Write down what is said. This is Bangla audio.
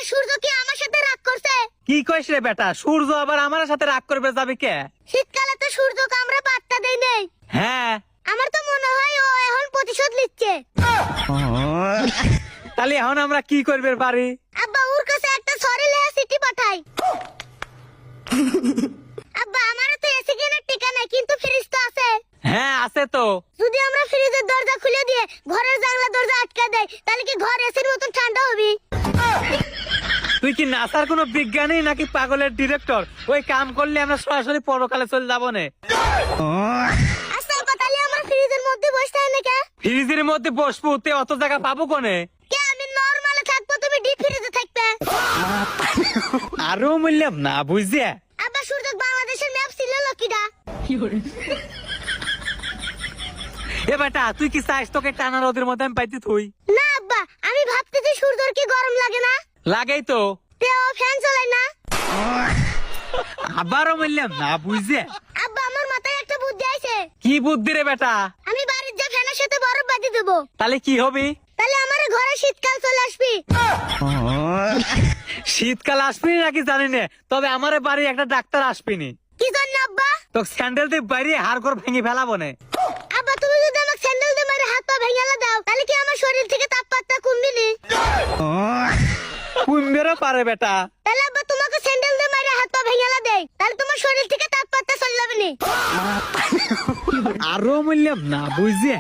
সূর্য কি আমার সাথে রাগ করছে? কি কইস রে বেটা, সূর্য আবার আমার সাথে রাগ করবে যাবে কে? শীতকালে তো সূর্যকে আমরা পাত্তা দেই নাই। হ্যাঁ, আমার তো মনে হয় ও এখন প্রতিশোধ নিচ্ছে। তাহলে এখন আমরা কি করবে পারি? আব্বা ওর কাছে একটা সরি লেখা চিঠি পাঠাই। আব্বা আমারও তো এসি কেনার টিকা নাই, কিন্তু ফ্রিজ তো আছে। হ্যাঁ আছে তো। যদি আমরা ফ্রিজের দরজা খুলে দিয়ে ঘরের জানলা দরজা আটকে দেই, তাহলে কি ঘর এসির মতন ঠান্ডা হবে? তুই কি নাসার কোনো বিজ্ঞানী নাকি পাগলের ডিরেক্টর? ওই কাম করলে আমরা সরাসরি পরকালে চলে যাবো না। আচ্ছা আব্বা, তাহলে আমরা ফ্রিজের মধ্যে বসে থাকি না কে? ফ্রিজের মধ্যে বসবো, তে অত জায়গা পাবো কোনে? কে আমি নরমালে থাকবো, তুমি ডিপ ফ্রিজে থাকবে। আরো বললাম না বুঝছে। আব্বা সূর্য বাংলাদেশের ম্যাপ ছিল লকিডা। এ বেটা তুই কি চাস তোকে টানা রোদের মধ্যে আমি পাইতে থুই? না আব্বা, আমি ভাবতেছি সূর্যর কি গরম লাগে না? লাগেই তো। তে ও ফ্যান চালায় না? আবারও বললাম না বুঝছে। আব্বা আমার মাথায় একটা বুদ্ধি আইছে। কি বুদ্ধি রে বেটা? আমি বাড়ির যে ফ্যানের সাথে বরফ বাঁধি দেবো, তাহলে কি হবে? তাহলে আমার ঘরে শীতকাল চলে আসবি। শীতকাল আসবি নাকি জানি না, তবে আমার বাড়ি একটা ডাক্তার আসবিনি। কি জন্য আব্বা? তো স্যান্ডেল দিয়ে বাইরে হাড় করে ভেঙে ফেলাবো না। আব্বা তুমি যদি আমাকে স্যান্ডেল দিয়ে মেরে হাত পা ভেঙে দাও, তাহলে কি আমার শরীর থেকে তাপমাত্রা কমবে নি? কুম্বেরও পারে বেটা। তাহলে আব্বা তোমাকে স্যান্ডেল দিয়ে মেরে হাত পা ভেঙে দেই, তাহলে তোমার শরীর থেকে তাপমাত্রা চলে যাবে নি? আরো বললাম না বুঝছে।